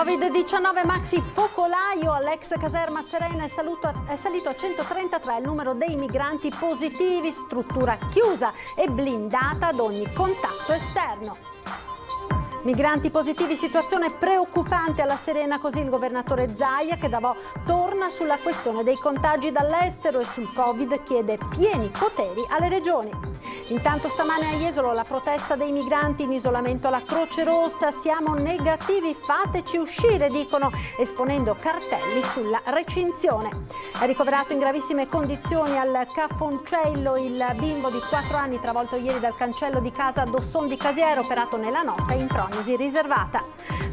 Covid-19 maxi focolaio all'ex caserma Serena è salito a 133 il numero dei migranti positivi, struttura chiusa e blindata ad ogni contatto esterno. Migranti positivi, situazione preoccupante alla Serena, così il governatore Zaia, che Davò torna sulla questione dei contagi dall'estero e sul Covid chiede pieni poteri alle regioni. Intanto stamane a Jesolo la protesta dei migranti in isolamento alla Croce Rossa, siamo negativi, fateci uscire, dicono, esponendo cartelli sulla recinzione. È ricoverato in gravissime condizioni al Cafoncello il bimbo di 4 anni travolto ieri dal cancello di casa Dosson di Casiero, operato nella notte in prognosi riservata.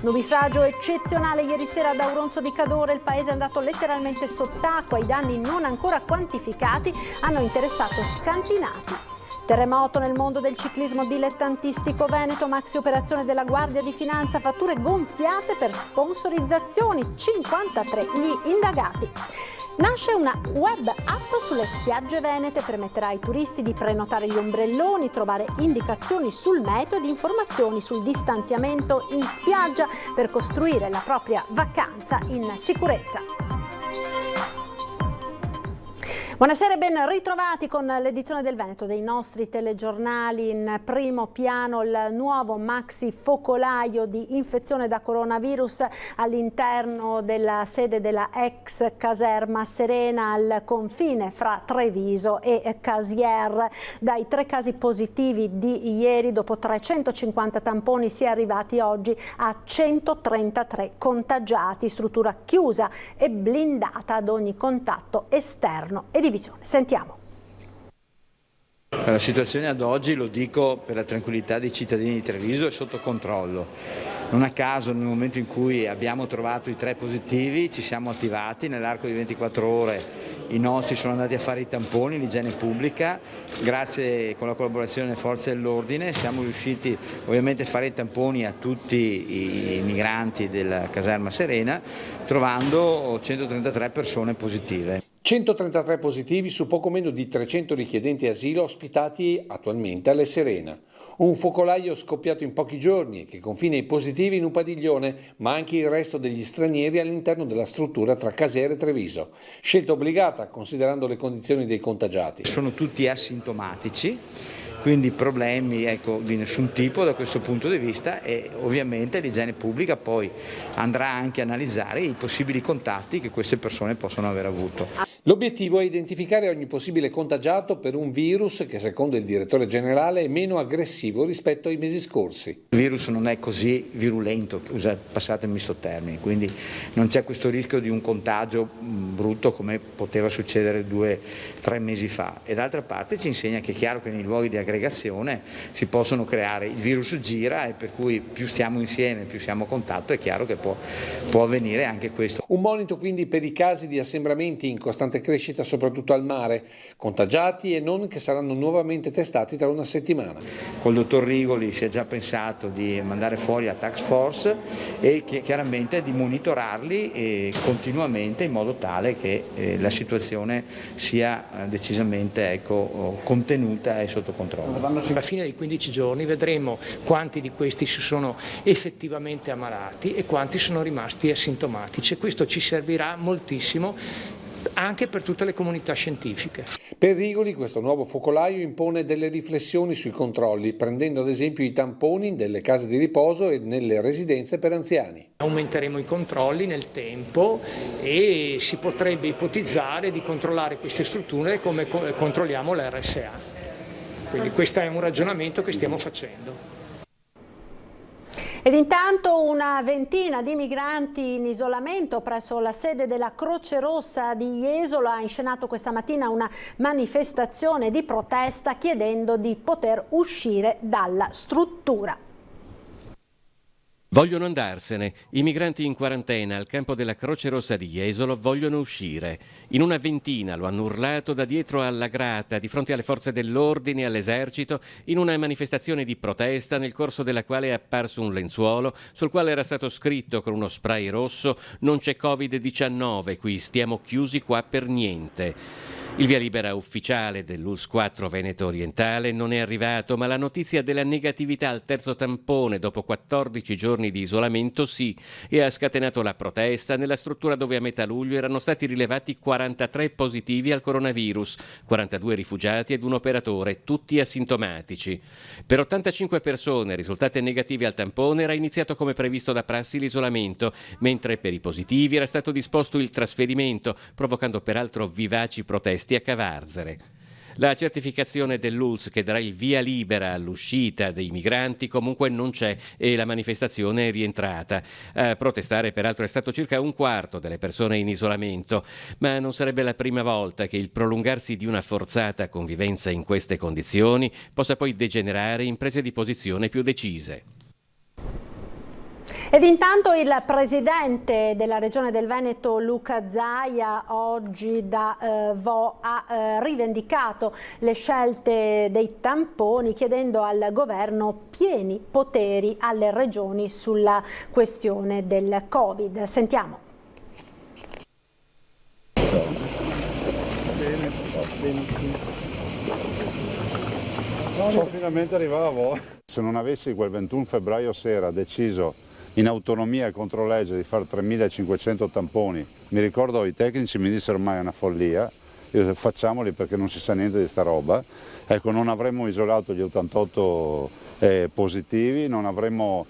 Nubifragio eccezionale ieri sera ad Auronzo di Cadore, il paese è andato letteralmente sott'acqua, i danni non ancora quantificati hanno interessato scantinati. Terremoto nel mondo del ciclismo dilettantistico veneto, maxi operazione della Guardia di Finanza, fatture gonfiate per sponsorizzazioni, 53 gli indagati. Nasce una web app sulle spiagge venete, permetterà ai turisti di prenotare gli ombrelloni, trovare indicazioni sul meteo ed informazioni sul distanziamento in spiaggia per costruire la propria vacanza in sicurezza. Buonasera e ben ritrovati con l'edizione del Veneto dei nostri telegiornali. In primo piano il nuovo maxi focolaio di infezione da coronavirus all'interno della sede della ex caserma Serena al confine fra Treviso e Casier. Dai 3 casi positivi di ieri, dopo 350 tamponi, si è arrivati oggi a 133 contagiati, struttura chiusa e blindata ad ogni contatto esterno e divisione. Sentiamo. La situazione ad oggi, lo dico per la tranquillità dei cittadini di Treviso, è sotto controllo. Non a caso, nel momento in cui abbiamo trovato i 3 positivi, ci siamo attivati, nell'arco di 24 ore i nostri sono andati a fare i tamponi, l'igiene pubblica, grazie con la collaborazione delle forze dell'ordine siamo riusciti ovviamente a fare i tamponi a tutti i migranti della caserma Serena, trovando 133 persone positive. 133 positivi su poco meno di 300 richiedenti asilo ospitati attualmente alle Serena. Un focolaio scoppiato in pochi giorni che confina i positivi in un padiglione, ma anche il resto degli stranieri all'interno della struttura tra Casier e Treviso. Scelta obbligata considerando le condizioni dei contagiati. Sono tutti asintomatici, quindi problemi di nessun tipo da questo punto di vista, e ovviamente l'igiene pubblica poi andrà anche a analizzare i possibili contatti che queste persone possono aver avuto. L'obiettivo è identificare ogni possibile contagiato per un virus che, secondo il direttore generale, è meno aggressivo rispetto ai mesi scorsi. Il virus non è così virulento, passatemi sto termine, quindi non c'è questo rischio di un contagio brutto come poteva succedere 2-3 mesi fa. E d'altra parte ci insegna che è chiaro che nei luoghi di aggregazione si possono creare, il virus gira e per cui più stiamo insieme, più siamo a contatto, è chiaro che può avvenire anche questo. Un monito quindi per i casi di assembramenti in costante crescita soprattutto al mare, contagiati e non, che saranno nuovamente testati tra una settimana. Col dottor Rigoli si è già pensato di mandare fuori la task force e chiaramente di monitorarli continuamente in modo tale che la situazione sia decisamente contenuta e sotto controllo. Alla fine dei 15 giorni vedremo quanti di questi si sono effettivamente ammalati e quanti sono rimasti asintomatici, e questo ci servirà moltissimo anche per tutte le comunità scientifiche. Per Rigoli questo nuovo focolaio impone delle riflessioni sui controlli, prendendo ad esempio i tamponi nelle case di riposo e nelle residenze per anziani. Aumenteremo i controlli nel tempo e si potrebbe ipotizzare di controllare queste strutture come controlliamo l'RSA. Quindi questo è un ragionamento che stiamo facendo. Ed intanto una ventina di migranti in isolamento presso la sede della Croce Rossa di Jesolo ha inscenato questa mattina una manifestazione di protesta chiedendo di poter uscire dalla struttura. Vogliono andarsene. I migranti in quarantena al campo della Croce Rossa di Jesolo vogliono uscire. In una ventina lo hanno urlato da dietro alla grata, di fronte alle forze dell'ordine e all'esercito, in una manifestazione di protesta nel corso della quale è apparso un lenzuolo sul quale era stato scritto con uno spray rosso: non c'è Covid-19, qui stiamo chiusi qua per niente. Il via libera ufficiale dell'ULSS 4 Veneto Orientale non è arrivato, ma la notizia della negatività al terzo tampone dopo 14 giorni di isolamento sì, e ha scatenato la protesta nella struttura dove a metà luglio erano stati rilevati 43 positivi al coronavirus, 42 rifugiati ed un operatore, tutti asintomatici. Per 85 persone risultate negative al tampone era iniziato come previsto da prassi l'isolamento, mentre per i positivi era stato disposto il trasferimento, provocando peraltro vivaci proteste a Cavarzere. La certificazione dell'ULSS che darà il via libera all'uscita dei migranti comunque non c'è e la manifestazione è rientrata. A protestare peraltro è stato circa un quarto delle persone in isolamento, ma non sarebbe la prima volta che il prolungarsi di una forzata convivenza in queste condizioni possa poi degenerare in prese di posizione più decise. Ed intanto il presidente della Regione del Veneto, Luca Zaia, oggi da Vo ha rivendicato le scelte dei tamponi, chiedendo al governo pieni poteri alle regioni sulla questione del Covid. Sentiamo. Finalmente arrivava a Vo. Se non avessi quel 21 febbraio sera deciso in autonomia e contro legge di fare 3.500 tamponi, mi ricordo i tecnici mi dissero ormai è una follia, io facciamoli perché non si sa niente di sta roba, ecco, non avremmo isolato gli 88 positivi, non avremmo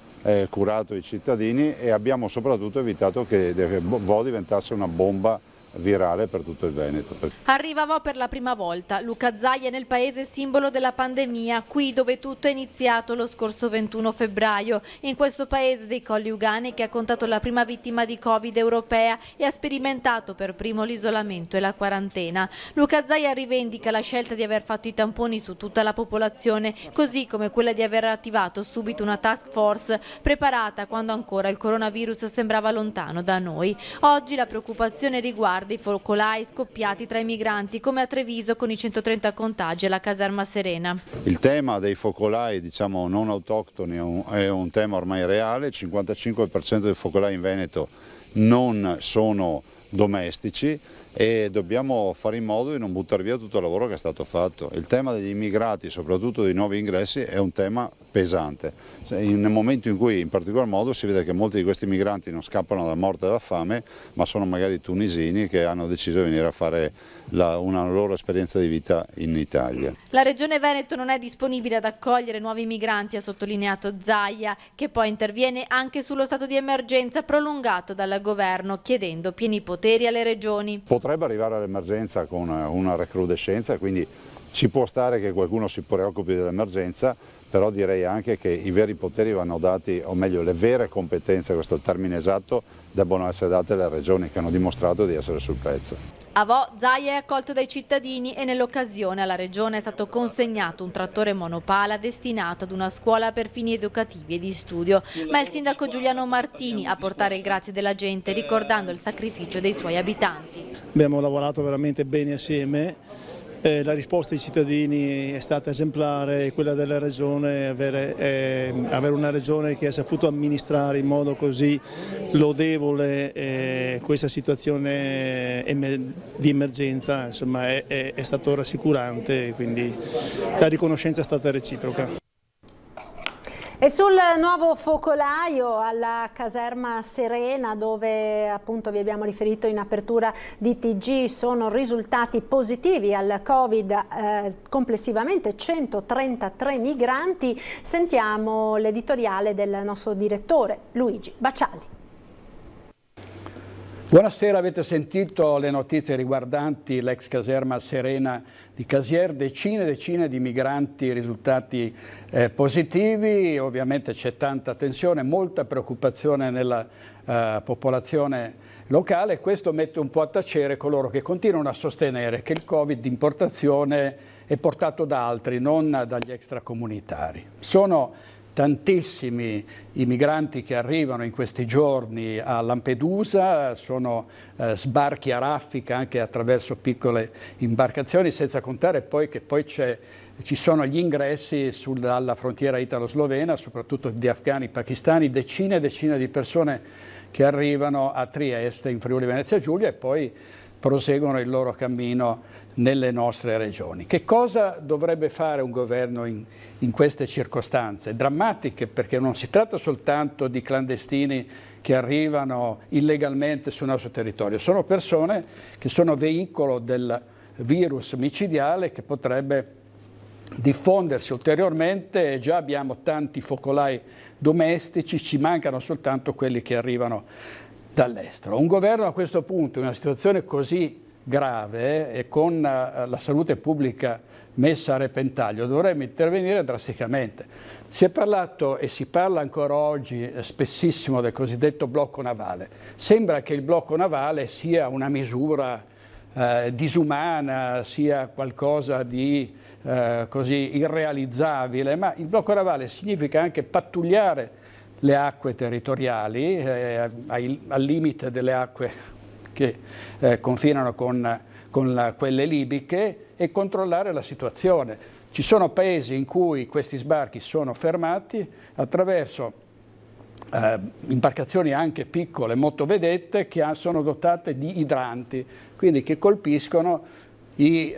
curato i cittadini e abbiamo soprattutto evitato che Vo diventasse una bomba virale per tutto il Veneto. Arriva Vo per la prima volta. Luca Zaia è nel paese simbolo della pandemia, qui dove tutto è iniziato lo scorso 21 febbraio. In questo paese dei Colli Ugani, che ha contato la prima vittima di Covid europea e ha sperimentato per primo l'isolamento e la quarantena. Luca Zaia rivendica la scelta di aver fatto i tamponi su tutta la popolazione, così come quella di aver attivato subito una task force preparata quando ancora il coronavirus sembrava lontano da noi. Oggi la preoccupazione riguarda i focolai scoppiati tra i migranti, come a Treviso con i 130 contagi alla caserma Serena. Il tema dei focolai, diciamo, non autoctoni è un tema ormai reale. Il 55% dei focolai in Veneto non sono domestici e dobbiamo fare in modo di non buttare via tutto il lavoro che è stato fatto. Il tema degli immigrati, soprattutto dei nuovi ingressi, è un tema pesante. Nel momento in cui in particolar modo si vede che molti di questi migranti non scappano dalla morte e dalla fame, ma sono magari tunisini che hanno deciso di venire a fare una loro esperienza di vita in Italia. La Regione Veneto non è disponibile ad accogliere nuovi migranti, ha sottolineato Zaia, che poi interviene anche sullo stato di emergenza prolungato dal governo, chiedendo pieni poteri alle regioni. Potrebbe arrivare all'emergenza con una recrudescenza, quindi ci può stare che qualcuno si preoccupi dell'emergenza, però direi anche che i veri poteri vanno dati, o meglio le vere competenze, questo è il termine esatto, debbono essere date alle regioni che hanno dimostrato di essere sul pezzo. A Vo Zaia è accolto dai cittadini e nell'occasione alla regione è stato consegnato un trattore monopala destinato ad una scuola per fini educativi e di studio, ma è il sindaco Giuliano Martini a portare il grazie della gente, ricordando il sacrificio dei suoi abitanti. Abbiamo lavorato veramente bene assieme. La risposta dei cittadini è stata esemplare, quella della regione, avere una regione che ha saputo amministrare in modo così lodevole questa situazione di emergenza, insomma, è stato rassicurante, quindi la riconoscenza è stata reciproca. E sul nuovo focolaio alla caserma Serena, dove appunto vi abbiamo riferito in apertura di TG, sono risultati positivi al Covid complessivamente 133 migranti. Sentiamo l'editoriale del nostro direttore Luigi Baccialli. Buonasera, avete sentito le notizie riguardanti l'ex caserma Serena di Casier, decine e decine di migranti risultati positivi, ovviamente c'è tanta tensione, molta preoccupazione nella popolazione locale e questo mette un po' a tacere coloro che continuano a sostenere che il Covid di importazione è portato da altri, non dagli extracomunitari. Sono tantissimi i migranti che arrivano in questi giorni a Lampedusa, sono sbarchi a raffica anche attraverso piccole imbarcazioni, senza contare poi che poi ci sono gli ingressi dalla frontiera italo-slovena, soprattutto di afghani, pakistani, decine e decine di persone che arrivano a Trieste in Friuli Venezia Giulia e poi proseguono il loro cammino nelle nostre regioni. Che cosa dovrebbe fare un governo in queste circostanze drammatiche? Perché non si tratta soltanto di clandestini che arrivano illegalmente sul nostro territorio, sono persone che sono veicolo del virus micidiale che potrebbe diffondersi ulteriormente. Già abbiamo tanti focolai domestici, ci mancano soltanto quelli che arrivano dall'estero. Un governo a questo punto, in una situazione così grave e con la salute pubblica messa a repentaglio, dovrebbe intervenire drasticamente. Si è parlato e si parla ancora oggi spessissimo del cosiddetto blocco navale. Sembra che il blocco navale sia una misura disumana, sia qualcosa di così irrealizzabile, ma il blocco navale significa anche pattugliare le acque territoriali al limite delle acque che confinano con quelle libiche e controllare la situazione. Ci sono paesi in cui questi sbarchi sono fermati attraverso imbarcazioni anche piccole, motovedette, che sono dotate di idranti, quindi che colpiscono i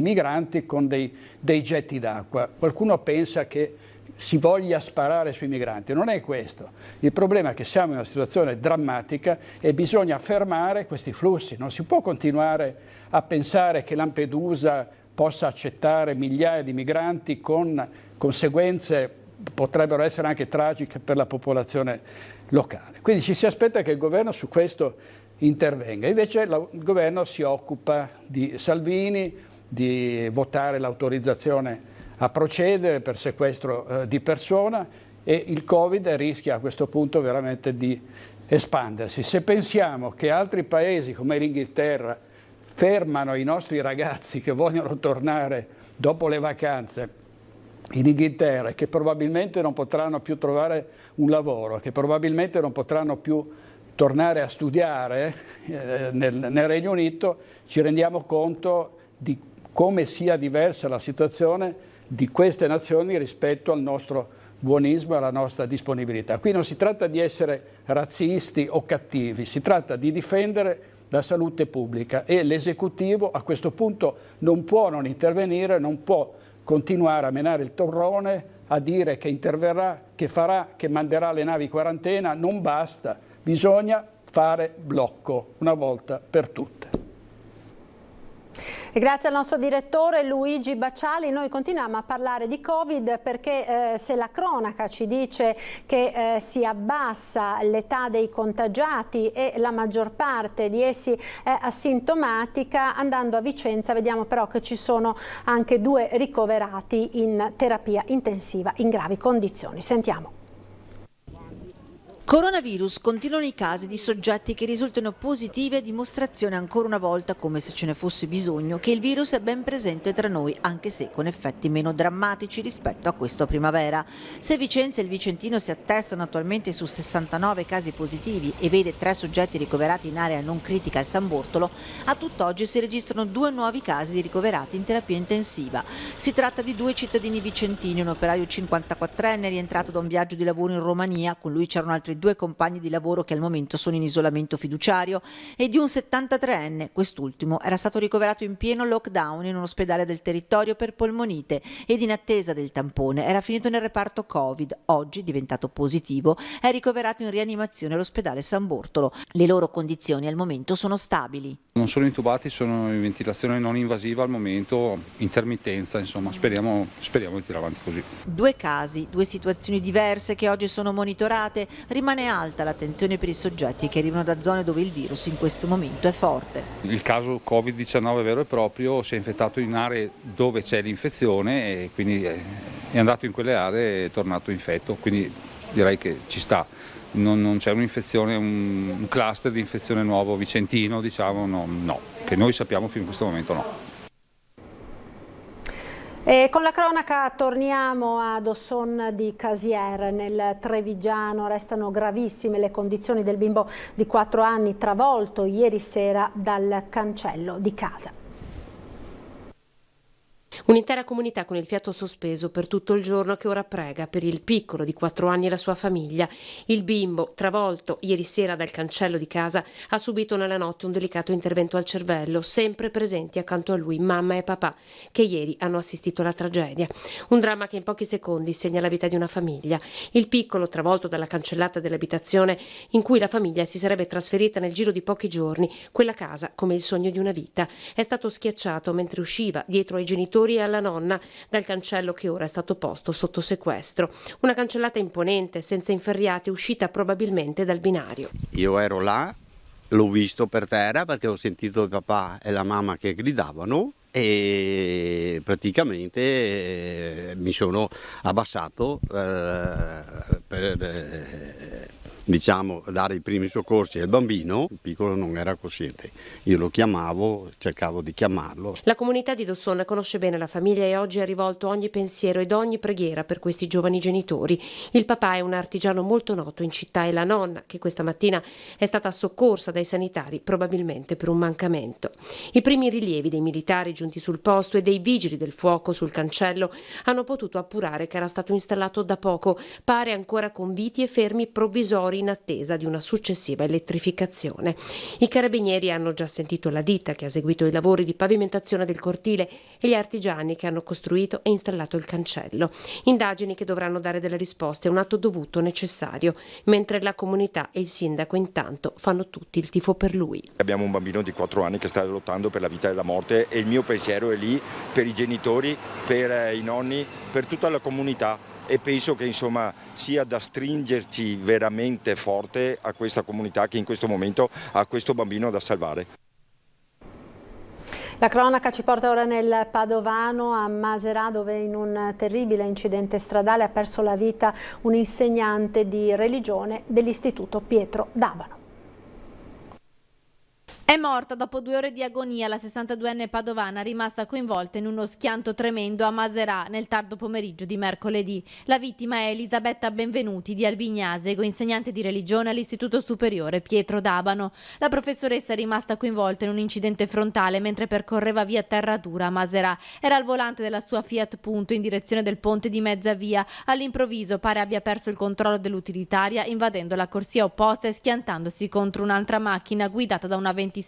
migranti con dei getti d'acqua. Qualcuno pensa che si voglia sparare sui migranti, non è questo. Il problema è che siamo in una situazione drammatica e bisogna fermare questi flussi. Non si può continuare a pensare che Lampedusa possa accettare migliaia di migranti con conseguenze potrebbero essere anche tragiche per la popolazione locale. Quindi ci si aspetta che il governo su questo intervenga. Invece il governo si occupa di Salvini, di votare l'autorizzazione a procedere per sequestro di persona, e il Covid rischia a questo punto veramente di espandersi. Se pensiamo che altri paesi come l'Inghilterra fermano i nostri ragazzi che vogliono tornare dopo le vacanze in Inghilterra e che probabilmente non potranno più trovare un lavoro, che probabilmente non potranno più tornare a studiare nel Regno Unito, ci rendiamo conto di come sia diversa la situazione di queste nazioni rispetto al nostro buonismo e alla nostra disponibilità. Qui non si tratta di essere razzisti o cattivi, si tratta di difendere la salute pubblica e l'esecutivo a questo punto non può non intervenire, non può continuare a menare il torrone, a dire che interverrà, che farà, che manderà le navi in quarantena. Non basta, bisogna fare blocco una volta per tutte. E grazie al nostro direttore Luigi Bacciali noi continuiamo a parlare di Covid perché se la cronaca ci dice che si abbassa l'età dei contagiati e la maggior parte di essi è asintomatica, andando a Vicenza vediamo però che ci sono anche 2 ricoverati in terapia intensiva in gravi condizioni. Sentiamo. Coronavirus, continuano i casi di soggetti che risultano positivi, a dimostrazione ancora una volta, come se ce ne fosse bisogno, che il virus è ben presente tra noi, anche se con effetti meno drammatici rispetto a questa primavera. Se Vicenza e il Vicentino si attestano attualmente su 69 casi positivi e vede 3 soggetti ricoverati in area non critica al San Bortolo, a tutt'oggi si registrano 2 nuovi casi di ricoverati in terapia intensiva. Si tratta di 2 cittadini vicentini, un operaio 54enne rientrato da un viaggio di lavoro in Romania, con lui c'erano altri 2 compagni di lavoro che al momento sono in isolamento fiduciario, e di un 73enne, quest'ultimo era stato ricoverato in pieno lockdown in un ospedale del territorio per polmonite ed in attesa del tampone era finito nel reparto Covid, oggi diventato positivo, è ricoverato in rianimazione all'ospedale San Bortolo. Le loro condizioni al momento sono stabili. Non sono intubati, sono in ventilazione non invasiva al momento, intermittenza, insomma, speriamo di tirare avanti così. 2 casi, 2 situazioni diverse che oggi sono monitorate. Rimane alta l'attenzione per i soggetti che arrivano da zone dove il virus in questo momento è forte. Il caso Covid-19 vero e proprio si è infettato in aree dove c'è l'infezione e quindi è andato in quelle aree e è tornato infetto, quindi direi che ci sta. Non c'è un'infezione, un cluster di infezione nuovo vicentino, diciamo, no, che noi sappiamo fino a questo momento no. E con la cronaca torniamo ad Osson di Casier, nel Trevigiano. Restano gravissime le condizioni del bimbo di 4 anni travolto ieri sera dal cancello di casa. Un'intera comunità con il fiato sospeso per tutto il giorno che ora prega per il piccolo di 4 anni e la sua famiglia. Il bimbo, travolto ieri sera dal cancello di casa, ha subito nella notte un delicato intervento al cervello, sempre presenti accanto a lui mamma e papà, che ieri hanno assistito alla tragedia. Un dramma che in pochi secondi segna la vita di una famiglia. Il piccolo, travolto dalla cancellata dell'abitazione in cui la famiglia si sarebbe trasferita nel giro di pochi giorni, quella casa come il sogno di una vita, è stato schiacciato mentre usciva dietro ai genitori e alla nonna dal cancello che ora è stato posto sotto sequestro. Una cancellata imponente, senza inferriate, uscita probabilmente dal binario. Io ero là, l'ho visto per terra perché ho sentito il papà e la mamma che gridavano e praticamente mi sono abbassato per diciamo dare i primi soccorsi al bambino. Il piccolo non era cosciente, io lo chiamavo, cercavo di chiamarlo. La comunità di Dossona conosce bene la famiglia e oggi ha rivolto ogni pensiero ed ogni preghiera per questi giovani genitori. Il papà è un artigiano molto noto in città e la nonna, che questa mattina è stata soccorsa dai sanitari probabilmente per un mancamento. I primi rilievi dei militari giunti sul posto e dei vigili del fuoco sul cancello hanno potuto appurare che era stato installato da poco, pare ancora con viti e fermi provvisori in attesa di una successiva elettrificazione. I carabinieri hanno già sentito la ditta che ha eseguito i lavori di pavimentazione del cortile e gli artigiani che hanno costruito e installato il cancello. Indagini che dovranno dare delle risposte, un atto dovuto, necessario, mentre la comunità e il sindaco intanto fanno tutti il tifo per lui. Abbiamo un bambino di 4 anni che sta lottando per la vita e la morte e il mio pensiero è lì per i genitori, per i nonni, per tutta la comunità. E penso che insomma sia da stringerci veramente forte a questa comunità che in questo momento ha questo bambino da salvare. La cronaca ci porta ora nel Padovano, a Maserà, dove in un terribile incidente stradale ha perso la vita un insegnante di religione dell'istituto Pietro d'Abano. È morta dopo 2 ore di agonia la 62enne padovana, rimasta coinvolta in uno schianto tremendo a Maserà nel tardo pomeriggio di mercoledì. La vittima è Elisabetta Benvenuti di Albignasego, insegnante di religione all'Istituto Superiore Pietro d'Abano. La professoressa è rimasta coinvolta in un incidente frontale mentre percorreva via Terradura a Maserà. Era al volante della sua Fiat Punto in direzione del ponte di mezza via. All'improvviso pare abbia perso il controllo dell'utilitaria, invadendo la corsia opposta e schiantandosi contro un'altra macchina guidata da una 26enne.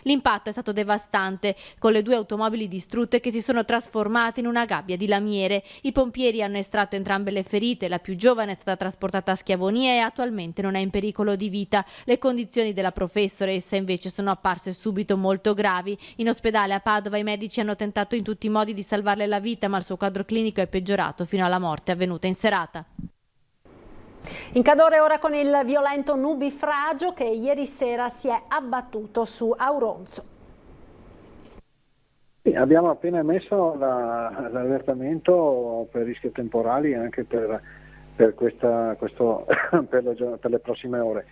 L'impatto è stato devastante, con le 2 automobili distrutte che si sono trasformate in una gabbia di lamiere. I pompieri hanno estratto entrambe le ferite, la più giovane è stata trasportata a Schiavonia e attualmente non è in pericolo di vita. Le condizioni della professoressa invece sono apparse subito molto gravi. In ospedale a Padova i medici hanno tentato in tutti i modi di salvarle la vita, ma il suo quadro clinico è peggiorato fino alla morte avvenuta in serata. In Cadore ora con il violento nubifragio che ieri sera si è abbattuto su Auronzo. Abbiamo appena emesso l'allertamento per rischio temporali anche per le prossime ore.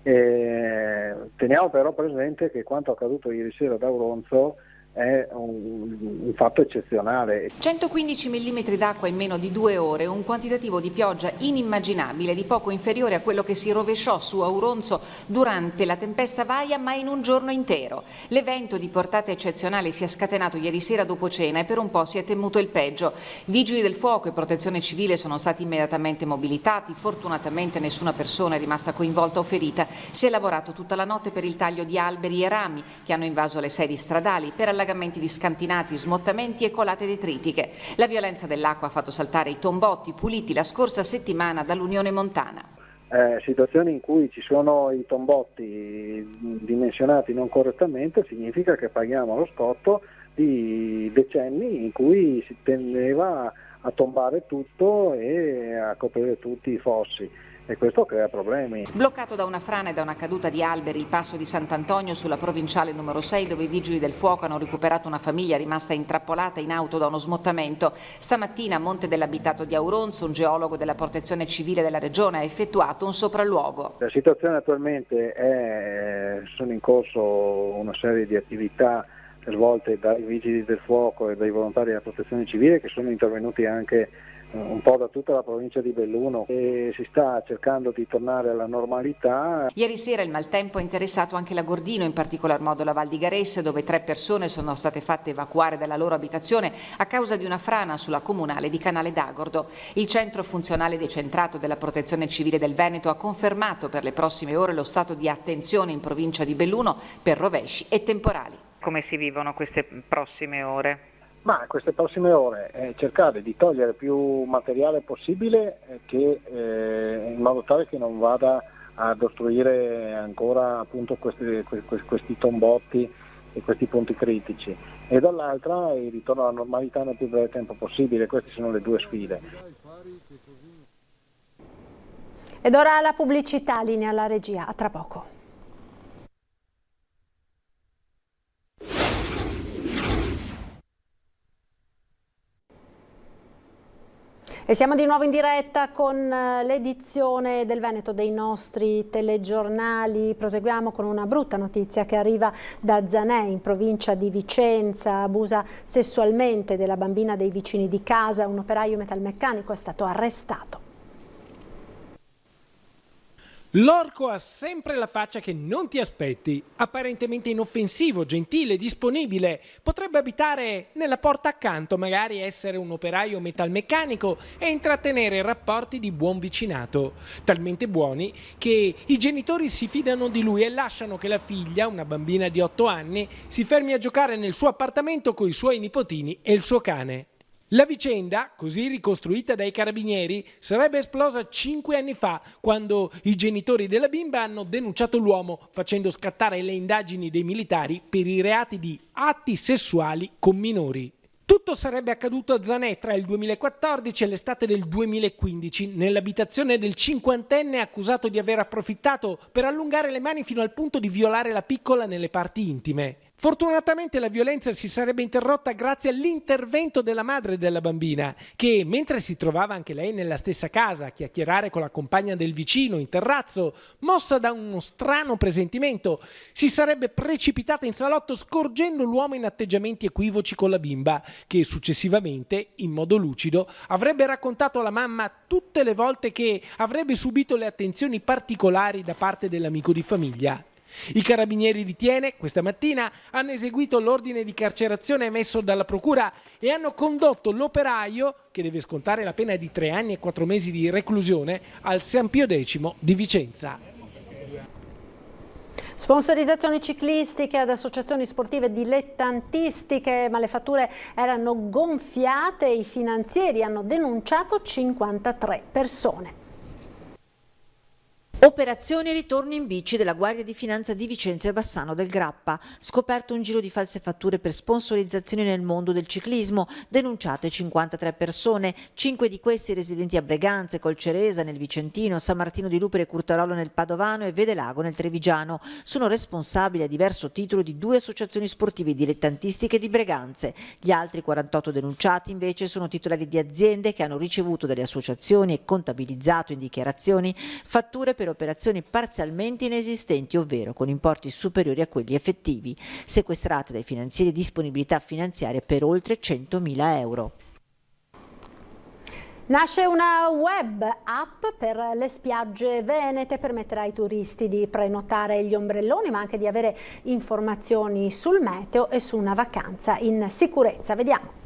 Teniamo però presente che quanto accaduto ieri sera ad Auronzo è un fatto eccezionale. 115 mm d'acqua in meno di 2 ore, un quantitativo di pioggia inimmaginabile, di poco inferiore a quello che si rovesciò su Auronzo durante la tempesta Vaia, ma in un giorno intero. L'evento di portata eccezionale si è scatenato ieri sera dopo cena e per un po' si è temuto il peggio. Vigili del fuoco e protezione civile sono stati immediatamente mobilitati, fortunatamente nessuna persona è rimasta coinvolta o ferita. Si è lavorato tutta la notte per il taglio di alberi e rami che hanno invaso le sedi stradali, per allagamenti di scantinati, smottamenti e colate detritiche. La violenza dell'acqua ha fatto saltare i tombotti puliti la scorsa settimana dall'Unione Montana. Situazioni in cui ci sono i tombotti dimensionati non correttamente significa che paghiamo lo scotto di decenni in cui si tendeva a tombare tutto e a coprire tutti i fossi. E questo crea problemi. Bloccato da una frana e da una caduta di alberi il passo di Sant'Antonio sulla provinciale numero 6, dove i vigili del fuoco hanno recuperato una famiglia rimasta intrappolata in auto da uno smottamento. Stamattina a Monte dell'Abitato di Auronzo un geologo della protezione civile della regione ha effettuato un sopralluogo. La situazione attualmente è, sono in corso una serie di attività svolte dai vigili del fuoco e dai volontari della protezione civile che sono intervenuti anche un po' da tutta la provincia di Belluno e si sta cercando di tornare alla normalità. Ieri sera il maltempo ha interessato anche la Gordino, in particolar modo la Val di Garesse, dove 3 persone sono state fatte evacuare dalla loro abitazione a causa di una frana sulla comunale di Canale d'Agordo. Il centro funzionale decentrato della Protezione Civile del Veneto ha confermato per le prossime ore lo stato di attenzione in provincia di Belluno per rovesci e temporali. Come si vivono queste prossime ore? Ma queste prossime ore cercare di togliere più materiale possibile in modo tale che non vada ad ostruire ancora appunto questi tombotti e questi punti critici, e dall'altra il ritorno alla normalità nel più breve tempo possibile. Queste sono le 2 sfide. Ed ora la pubblicità, linea alla regia, a tra poco. E siamo di nuovo in diretta con l'edizione del Veneto dei nostri telegiornali. Proseguiamo con una brutta notizia che arriva da Zanè, in provincia di Vicenza. Abusa sessualmente della bambina dei vicini di casa. Un operaio metalmeccanico è stato arrestato. L'orco ha sempre la faccia che non ti aspetti, apparentemente inoffensivo, gentile, disponibile, potrebbe abitare nella porta accanto, magari essere un operaio metalmeccanico e intrattenere rapporti di buon vicinato, talmente buoni che i genitori si fidano di lui e lasciano che la figlia, una bambina di 8 anni, si fermi a giocare nel suo appartamento con i suoi nipotini e il suo cane. La vicenda, così ricostruita dai carabinieri, sarebbe esplosa 5 anni fa, quando i genitori della bimba hanno denunciato l'uomo, facendo scattare le indagini dei militari per i reati di atti sessuali con minori. Tutto sarebbe accaduto a Zanè tra il 2014 e l'estate del 2015, nell'abitazione del 50enne accusato di aver approfittato per allungare le mani fino al punto di violare la piccola nelle parti intime. Fortunatamente la violenza si sarebbe interrotta grazie all'intervento della madre della bambina, che mentre si trovava anche lei nella stessa casa a chiacchierare con la compagna del vicino in terrazzo, mossa da uno strano presentimento, si sarebbe precipitata in salotto scorgendo l'uomo in atteggiamenti equivoci con la bimba, che successivamente, in modo lucido, avrebbe raccontato alla mamma tutte le volte che avrebbe subito le attenzioni particolari da parte dell'amico di famiglia. I carabinieri di Thiene questa mattina hanno eseguito l'ordine di carcerazione emesso dalla procura e hanno condotto l'operaio, che deve scontare la pena di 3 anni e 4 mesi di reclusione, al San Pio X di Vicenza. Sponsorizzazioni ciclistiche ad associazioni sportive dilettantistiche, ma le fatture erano gonfiate e i finanzieri hanno denunciato 53 persone. Operazione ritorno in bici della Guardia di Finanza di Vicenza e Bassano del Grappa. Scoperto un giro di false fatture per sponsorizzazioni nel mondo del ciclismo, denunciate 53 persone, 5 di questi residenti a Breganze, Colceresa nel Vicentino, San Martino di Lupere e Curtarolo nel Padovano e Vedelago nel Trevigiano. Sono responsabili a diverso titolo di 2 associazioni sportive dilettantistiche di Breganze. Gli altri 48 denunciati invece sono titolari di aziende che hanno ricevuto dalle associazioni e contabilizzato in dichiarazioni fatture per operazioni parzialmente inesistenti, ovvero con importi superiori a quelli effettivi, sequestrate dai finanzieri disponibilità finanziarie per oltre 100.000 euro. Nasce una web app per le spiagge venete, permetterà ai turisti di prenotare gli ombrelloni ma anche di avere informazioni sul meteo e su una vacanza in sicurezza. Vediamo.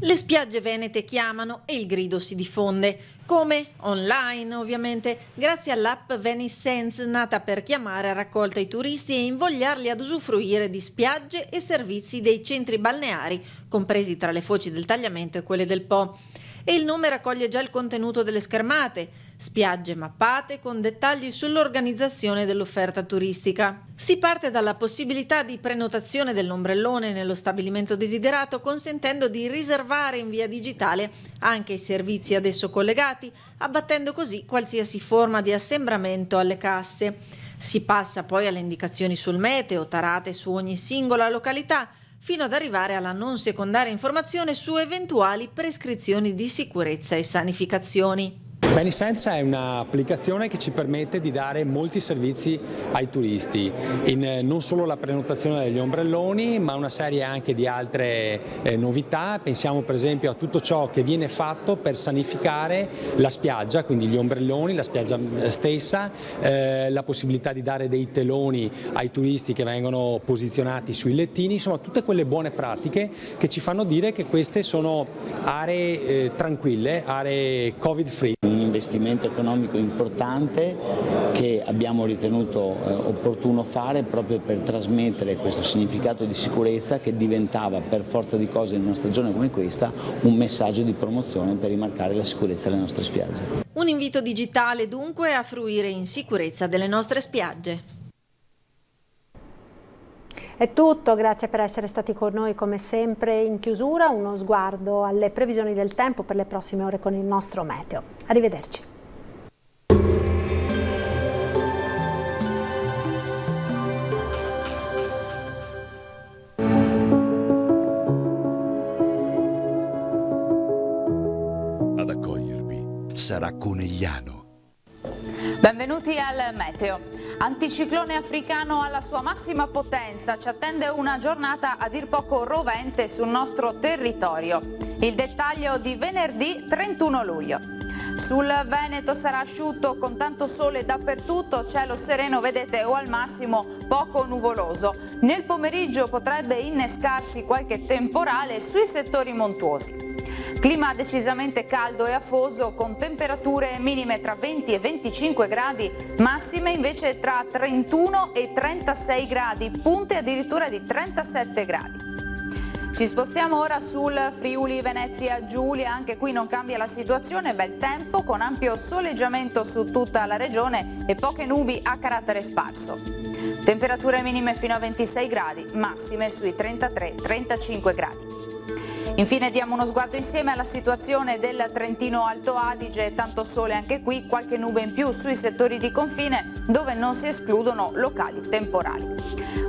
Le spiagge venete chiamano e il grido si diffonde. Come? Online, ovviamente, grazie all'app Venice Sense, nata per chiamare a raccolta i turisti e invogliarli ad usufruire di spiagge e servizi dei centri balneari, compresi tra le foci del Tagliamento e quelle del Po. E il nome raccoglie già il contenuto delle schermate, spiagge mappate con dettagli sull'organizzazione dell'offerta turistica. Si parte dalla possibilità di prenotazione dell'ombrellone nello stabilimento desiderato, consentendo di riservare in via digitale anche i servizi ad esso collegati, abbattendo così qualsiasi forma di assembramento alle casse. Si passa poi alle indicazioni sul meteo, tarate su ogni singola località, fino ad arrivare alla non secondaria informazione su eventuali prescrizioni di sicurezza e sanificazioni. VeniSense è un'applicazione che ci permette di dare molti servizi ai turisti, non solo la prenotazione degli ombrelloni, ma una serie anche di altre novità. Pensiamo per esempio a tutto ciò che viene fatto per sanificare la spiaggia, quindi gli ombrelloni, la spiaggia stessa, la possibilità di dare dei teloni ai turisti che vengono posizionati sui lettini, insomma tutte quelle buone pratiche che ci fanno dire che queste sono aree tranquille, aree covid free. Un investimento economico importante che abbiamo ritenuto opportuno fare proprio per trasmettere questo significato di sicurezza che diventava per forza di cose in una stagione come questa un messaggio di promozione per rimarcare la sicurezza delle nostre spiagge. Un invito digitale dunque a fruire in sicurezza delle nostre spiagge. È tutto, grazie per essere stati con noi come sempre. In chiusura uno sguardo alle previsioni del tempo per le prossime ore con il nostro meteo. Arrivederci. Ad accogliervi sarà Conegliano. Benvenuti al meteo. Anticiclone africano alla sua massima potenza, ci attende una giornata a dir poco rovente sul nostro territorio. Il dettaglio di venerdì 31 luglio. Sul Veneto sarà asciutto con tanto sole dappertutto, cielo sereno vedete o al massimo poco nuvoloso. Nel pomeriggio potrebbe innescarsi qualche temporale sui settori montuosi. Clima decisamente caldo e afoso con temperature minime tra 20 e 25 gradi, massime invece tra 31 e 36 gradi, punte addirittura di 37 gradi. Ci spostiamo ora sul Friuli Venezia Giulia, anche qui non cambia la situazione, bel tempo con ampio soleggiamento su tutta la regione e poche nubi a carattere sparso. Temperature minime fino a 26 gradi, massime sui 33-35 gradi. Infine diamo uno sguardo insieme alla situazione del Trentino Alto Adige, tanto sole anche qui, qualche nube in più sui settori di confine dove non si escludono locali temporali.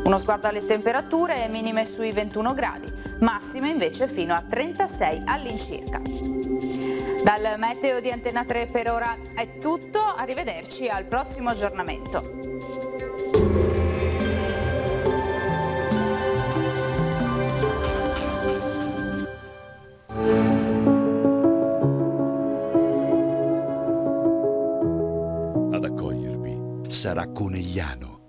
Uno sguardo alle temperature, minime sui 21 gradi, massime invece fino a 36 all'incirca. Dal meteo di Antena 3 per ora è tutto, arrivederci al prossimo aggiornamento. Ad accogliervi sarà Conegliano.